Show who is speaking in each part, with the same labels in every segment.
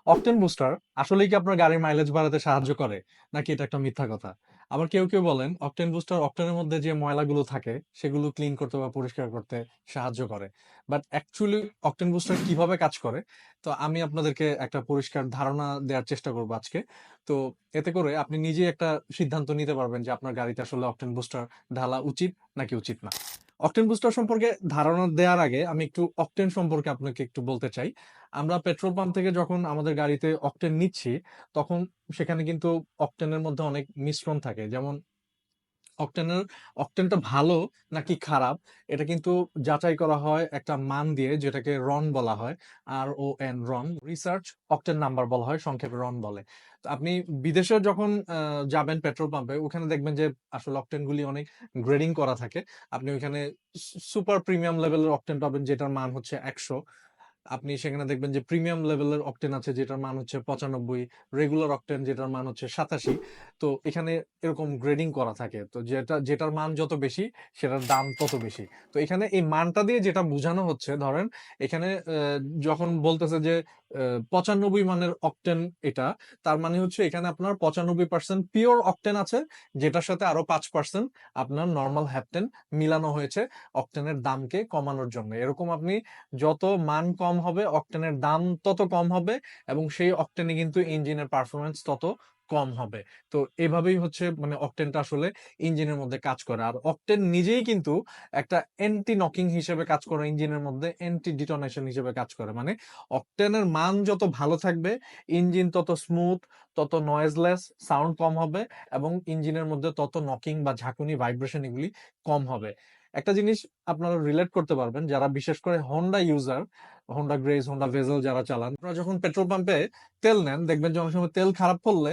Speaker 1: Octane booster আসলেই কি আপনার গাড়ির মাইলেজ বাড়াতে সাহায্য করে নাকি এটা একটা মিথ্যা কথা? আবার কেউ কেউ বলেন অকটেন বুস্টার অকটেনের মধ্যে যে ময়লাগুলো থাকে সেগুলো ক্লিন করতে বা পরিষ্কার করতে সাহায্য করে। বাট অ্যাকচুয়ালি অকটেন বুস্টার কিভাবে কাজ করে, তো আমি আপনাদেরকে একটা পরিষ্কার ধারণা দেওয়ার চেষ্টা করবো আজকে। তো এতে করে আপনি নিজেই একটা সিদ্ধান্ত নিতে পারবেন যে আপনার গাড়িতে আসলে অকটেন বুস্টার ঢালা উচিত নাকি উচিত না। অকটেন বুস্টার সম্পর্কে ধারণা দেওয়ার আগে আমি একটু অকটেন সম্পর্কে আপনাকে একটু বলতে চাই। আমরা পেট্রোল পাম্প থেকে যখন আমাদের গাড়িতে অকটেন নিচ্ছি, তখন সেখানে কিন্তু অকটেনের মধ্যে অনেক মিশ্রণ থাকে। যেমন অকটেনের অকটেনটা ভালো নাকি খারাপ, এটা কিন্তু যাচাই করা হয় একটা মান দিয়ে, যেটাকে রন বলা হয়। RON, রন, রিসার্চ অকটেন নাম্বার বলা হয়, সংক্ষেপে রন বলে। তো আপনি বিদেশে যখন যাবেন পেট্রোল পাম্পে, ওখানে দেখবেন যে আসলে অকটেন গুলি অনেক গ্রেডিং করা থাকে। আপনি ওইখানে সুপার প্রিমিয়াম লেভেলের অকটেন পাবেন, যেটার মান হচ্ছে 100। আপনি সেখানে দেখবেন যে প্রিমিয়াম লেভেলের অকটেন আছে যেটার মান হচ্ছে 95, রেগুলার অকটেন যেটার মান হচ্ছে 87। তো এখানে এরকম গ্রেডিং করা থাকে, তো যেটার মান যত বেশি সেটার দাম তত বেশি। তো এখানে এই মানটা দিয়ে যেটা বোঝানো হচ্ছে, ধরেন এখানে যখন বলতেছে যে 95 মানের অকটেন এটা, তার মানে হচ্ছে এখানে আপনার 95% পিওর অকটেন আছে, যেটার সাথে আরো 5% আপনার নর্মাল হ্যাপটেন মিলানো হয়েছে অকটেনের দামকে কমানোর জন্য। এরকম আপনি যত মান কম হবে অকটেনের দাম তত কম হবে, এবং সেই অকটেনে কিন্তু ইঞ্জিনের পারফরমেন্স তত কম হবে। তো এভাবেই হচ্ছে মানে অকটেনটা আসলে ইঞ্জিনের মধ্যে কাজ করে। আর অকটেন নিজেই কিন্তু একটা অ্যান্টি নকিং হিসেবে কাজ করে, ইঞ্জিনের মধ্যে অ্যান্টি ডিটোনেশন হিসেবে কাজ করে। মানে অকটেনের মান যত ভালো থাকবে, ইঞ্জিন তত স্মুথ, তত নয়েজলেস, সাউন্ড কম হবে, এবং ইঞ্জিনের মধ্যে তত নকিং বা ঝাঁকুনি, ভাইব্রেশন এগুলি কম হবে। একটা জিনিস আপনারা রিলেট করতে পারবেন যারা বিশেষ করে Honda user, Honda grace, Honda bezel যারা চালান, আপনারা যখন পেট্রোল পাম্পে তেল নেন, দেখবেন যে অনেক সময় তেল খারাপ পড়লে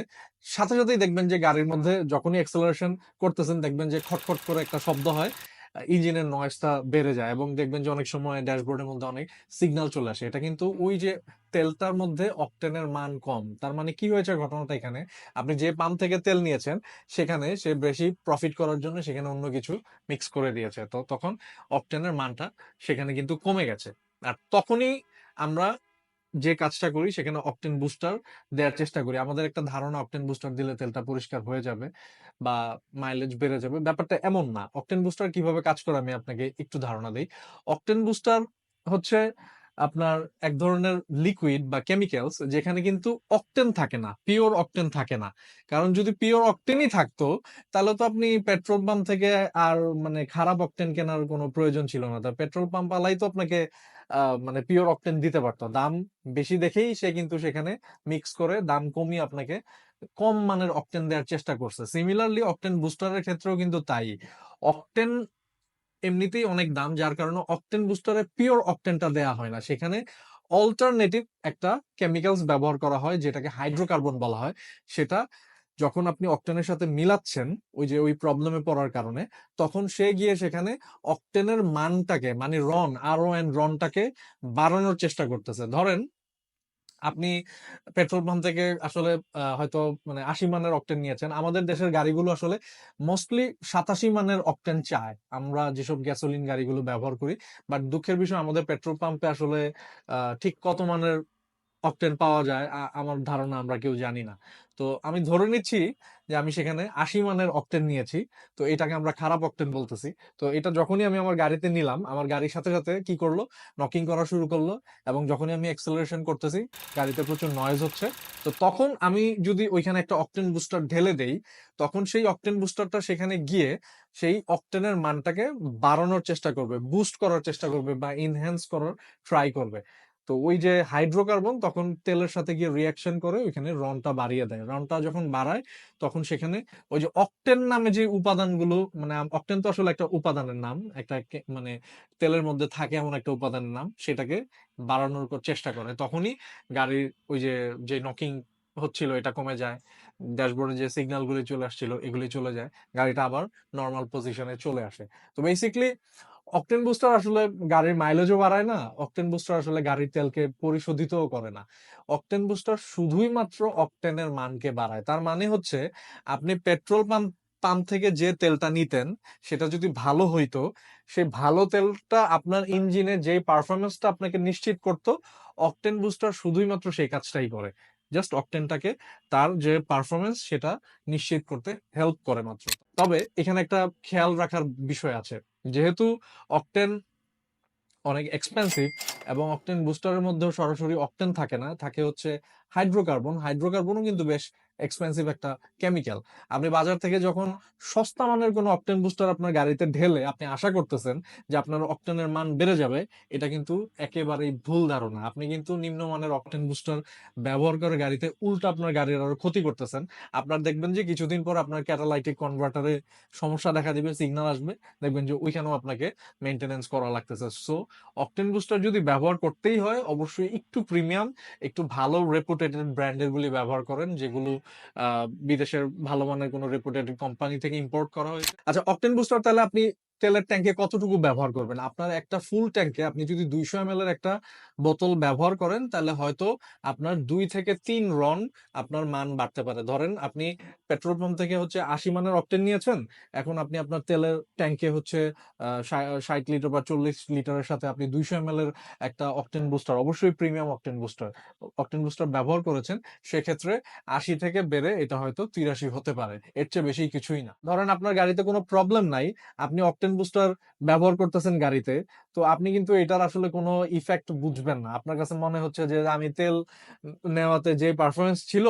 Speaker 1: সাথে সাথেই দেখবেন যে গাড়ির মধ্যে যখনই অ্যাক্সেলারেশন করতেছেন, দেখবেন যে খটখট করে একটা শব্দ হয়, ইঞ্জিনের নয়েজটা বেড়ে যায়, এবং দেখবেন যে অনেক সময় ড্যাশবোর্ডের মধ্যে অনেক সিগন্যাল চলে আসে। এটা কিন্তু ওই যে তেলটার মধ্যে অকটেনের মান কম। তার মানে কি হয়েছে ঘটনাটা এখানে, আপনি যে পাম্প থেকে তেল নিয়েছেন সেখানে সে বেশি প্রফিট করার জন্য সেখানে অন্য কিছু মিক্স করে দিয়েছে, তো তখন অকটেনের মানটা সেখানে কিন্তু কমে গেছে। আর তখনই আমরা যে কাজটা করি সেখানে অকটেন বুস্টার দেওয়ার চেষ্টা করি। আমাদের একটা ধারণা অকটেন বুস্টার দিলে তেলটা পরিষ্কার হয়ে যাবে বা মাইলেজ বেড়ে যাবে, ব্যাপারটা এমন না। অকটেন বুস্টার কিভাবে কাজ করে আমি আপনাকে একটু ধারণা দিই। অকটেন বুস্টার হচ্ছে আপনার এক ধরনের লিকুইড বা কেমিক্যালস, যেখানে কিন্তু অকটেন থাকে না, পিওর অকটেন থাকে না। কারণ যদি পিওর অকটেনই থাকতো, তাহলে তো আপনি পেট্রোল পাম্প থেকে আর মানে খারাপ অকটেন কেনার কোনো প্রয়োজন ছিল না। তা পেট্রোল পাম্প আলাই তো আপনাকে মানে পিওর অকটেন দিতে পারতো। দাম বেশি দেখেই সে কিন্তু সেখানে মিক্স করে দাম কমিয়ে আপনাকে কম মানের অকটেন দেওয়ার চেষ্টা করছে। সিমিলারলি অকটেন বুস্টারের ক্ষেত্রেও কিন্তু তাই। অকটেন এমনিতেই অনেক দাম, যার কারণে অকটেন বুস্টারে পিওর অকটেনটা দেয়া হয় না, সেখানে অল্টারনেটিভ একটা কেমিক্যালস ব্যবহার করা হয়, যেটাকে হাইড্রোকার্বন বলা হয়। সেটা যখন আপনি অকটেনের সাথে মিলাচ্ছেন, ওই যে ওই প্রবলেমে পড়ার কারণে, তখন সে গিয়ে সেখানে অকটেনের মানটাকে, মানে রনটাকে বাড়ানোর চেষ্টা করতেছে। ধরেন আপনি পেট্রোল পাম্প থেকে আসলে হয়তো মানে 80 মানের অকটেন নিয়েছেন। আমাদের দেশের গাড়িগুলো আসলে মোস্টলি 87 মানের অকটেন চায়, আমরা যেসব গ্যাসোলিন গাড়িগুলো ব্যবহার করি। বাট দুঃখের বিষয় আমাদের পেট্রোল পাম্পে আসলে ঠিক কত মানের অকটেন পাওয়া যায় আমার ধারণা আমরা কেউ জানি না। তো আমি ধরে নিচ্ছি যে আমি সেখানে 80 মানের অকটেন নিয়েছি, তো এটাকে আমরা খারাপ অকটেন বলতেছি। তো এটা যখনই আমি আমার গাড়িতে নিলাম, আমার গাড়ির সাথে সাথে কি করলো, নকিং করা শুরু করলো, এবং যখনই আমি অ্যাক্সেলারেশন করতেছি গাড়িতে প্রচুর নয়েজ হচ্ছে। তো তখন আমি যদি ওইখানে একটা অকটেন বুস্টার ঢেলে দেই, তখন সেই অকটেন বুস্টারটা সেখানে গিয়ে সেই অকটেনের মানটাকে বাড়ানোর চেষ্টা করবে, বুস্ট করার চেষ্টা করবে, বা ইনহ্যান্স করার ট্রাই করবে। তো ওই যে হাইড্রোকার্বন তখন তেলের সাথে গিয়ে রিয়াকশন করে ওইখানে রনটা বাড়িয়ে দেয়। রনটা যখন বাড়ায়, তখন সেখানে ওই যে অকটেন নামে যে উপাদানগুলো, মানে অকটেন তো আসলে একটা উপাদানের নাম, একটা মানে তেলের মধ্যে থাকে এমন একটা উপাদানের নাম, সেটাকে বাড়ানোর চেষ্টা করে। তখনই গাড়ির ওই যে যে নকিং হচ্ছিল এটা কমে যায়, ড্যাশবোর্ডে যে সিগন্যাল গুলি চলে আসছিল এগুলি চলে যায়, গাড়িটা আবার নর্মাল পজিশনে চলে আসে। তো বেসিকলি অকটেন বুস্টার আসলে গাড়ির মাইলেজও বাড়ায় না, অকটেন বুস্টার আসলে গাড়ির তেলকে পরিশোধিতও করে না। অকটেন বুস্টার শুধুই মাত্র অকটেনের মানকে বাড়ায়। তার মানে হচ্ছে আপনি পেট্রোল পাম্প পাম্প থেকে যে তেলটা নিতেন সেটা যদি ভালো হইতো, সেই ভালো তেলটা আপনার ইঞ্জিনে যে পারফরমেন্সটা আপনাকে নিশ্চিত করতো, অকটেন বুস্টার শুধুই মাত্র সেই কাজটাই করে। জাস্ট অকটেনটাকে, তার যে পারফরমেন্স সেটা নিশ্চিত করতে হেল্প করে মাত্র। তবে এখানে একটা খেয়াল রাখার বিষয় আছে, যেহেতু অকটেন অনেক এক্সপেন্সিভ এবং অকটেন বুস্টারের মধ্যেও সরাসরি অকটেন থাকে না, থাকে হচ্ছে হাইড্রোকার্বন। হাইড্রোকার্বনও কিন্তু বেশ এক্সপেন্সিভ একটা কেমিক্যাল। আপনি বাজার থেকে যখন সস্তা মানের কোনো অকটেন বুস্টার আপনার গাড়িতে ঢেলে আপনি আশা করতেছেন যে আপনার অকটেনের মান বেড়ে যাবে, এটা কিন্তু একেবারেই ভুল ধারণা। আপনি কিন্তু নিম্নমানের অকটেন বুস্টার ব্যবহার করে গাড়িতে উল্টো আপনার গাড়ির আরো ক্ষতি করতেছেন। আপনার দেখবেন যে কিছুদিন পর আপনার ক্যাটালাইটিক কনভার্টারে সমস্যা দেখা দিবে, সিগন্যাল আসবে, দেখবেন যে ওইখানেও আপনাকে মেনটেনেন্স করা লাগতেছে। সো অকটেন বুস্টার যদি ব্যবহার করতেই হয়, অবশ্যই একটু প্রিমিয়াম, একটু ভালো রেপুটেটেড ব্র্যান্ডের গুলি ব্যবহার করেন, যেগুলো বিদেশের ভালো মানের কোনো রেপুটেটেড কোম্পানি থেকে ইম্পোর্ট করা হয়েছে। আচ্ছা, অকটেন বুস্টার তাহলে আপনি তেলের ট্যাঙ্কে কতটুকু ব্যবহার করবেন? আপনার একটা ফুল ট্যাঙ্কে আপনি যদি 200 ml এর একটা বোতল ব্যবহার করেন, তাহলে হয়তো আপনার 2 থেকে 3 রন আপনার মান বাড়তে পারে। ধরেন আপনি পেট্রোল পাম্প থেকে হচ্ছে 80 মানের অকটেন নিয়েছেন, এখন আপনি আপনার তেলের ট্যাঙ্কে হচ্ছে 60 লিটার বা 40 লিটারের সাথে আপনি 200 ml এর একটা অকটেন বুস্টার, অবশ্যই প্রিমিয়াম অকটেন বুস্টার ব্যবহার করেছেন, সেক্ষেত্রে 80 থেকে বেড়ে এটা হয়তো 83 হতে পারে, এর চেয়ে বেশি কিছুই না। ধরেন আপনার গাড়িতে কোনো প্রবলেম নাই, আপনি অকটেন বুস্টার ব্যবহার করতেছেন গাড়িতে, তো আপনি কিন্তু এটার আসলে কোনো ইফেক্ট বুঝবেন না। আপনার কাছে মনে হচ্ছে যে আমি তেল নেওয়াতে যে পারফরমেন্স ছিল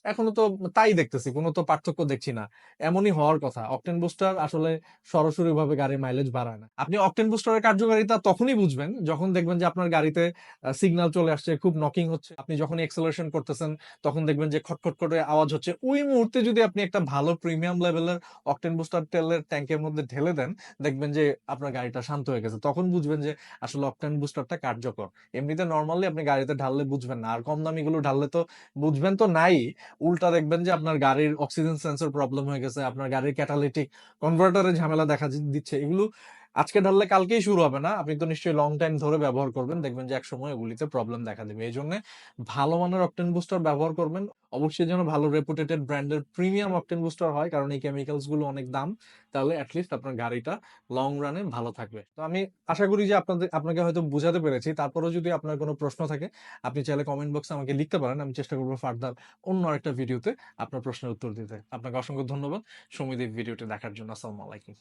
Speaker 1: এখনো তো তাই দেখতেছি, কোনো তো পার্থক্য দেখছি না। এমনই হওয়ার কথা। অকটেন বুস্টার আসলে সরাসরি ভাবে গাড়ির মাইলেজ বাড়ায় না। আপনি অকটেন বুস্টারের কার্যকারিতা তখনই বুঝবেন যখন দেখবেন যে আপনার গাড়িতে সিগন্যাল চলে আসছে, খুব নকিং হচ্ছে, আপনি যখন এক্সেলারেশন করতেছেন তখন দেখবেন যে খটখট করে আওয়াজ হচ্ছে। ওই মুহূর্তে যদি আপনি একটা ভালো প্রিমিয়াম লেভেলের অকটেন বুস্টার তেলের ট্যাঙ্কের মধ্যে ঢেলে দেন, দেখবেন যে আপনার গাড়িটা শান্ত হয়ে গেছে। তখন বুঝবেন যে আসলে অকটেন বুস্টারটা কার্যকর। এমনিতে নর্মালি আপনি গাড়িতে ঢাললে বুঝবেন না, আর কম দামি গুলো ঢাললে তো বুঝবেন তো নাই, উল্টা দেখবেন যে আপনার গাড়ির অক্সিজেন সেন্সর প্রবলেম হয়ে গেছে, আপনার গাড়ির ক্যাটালিটিক কনভার্টারে ঝামেলা দেখা দিচ্ছে। এগুলো আজকে ঢাললে কালকেই শুরু হবে না, আপনি তো নিশ্চয়ই লং টাইম ধরে ব্যবহার করবেন, দেখবেন যে একসময় এগুলিতে প্রবলেম দেখা দেবে। এই জন্য ভালো মানের অকটেন বুস্টার ব্যবহার করবেন, অবশ্যই যেন ভালো রেপুটেটেড ব্র্যান্ডের প্রিমিয়াম অকটেন বুস্টার হয়, কারণ এই কেমিক্যালস গুলো অনেক দাম। তাহলে অ্যাটলিস্ট আপনার গাড়িটা লং রানে ভালো থাকবে। তো আমি আশা করি যে আপনাকে হয়তো বোঝাতে পেরেছি। তারপরেও যদি আপনার কোনো প্রশ্ন থাকে, আপনি চাইলে কমেন্ট বক্সে আমাকে লিখতে পারেন, আমি চেষ্টা করবো ফার্দার অন্য আরেকটা ভিডিওতে আপনার প্রশ্নের উত্তর দিতে। আপনাকে অসংখ্য ধন্যবাদ সময় দিয়ে ভিডিওটি দেখার জন্য। আসসালামু আলাইকুম।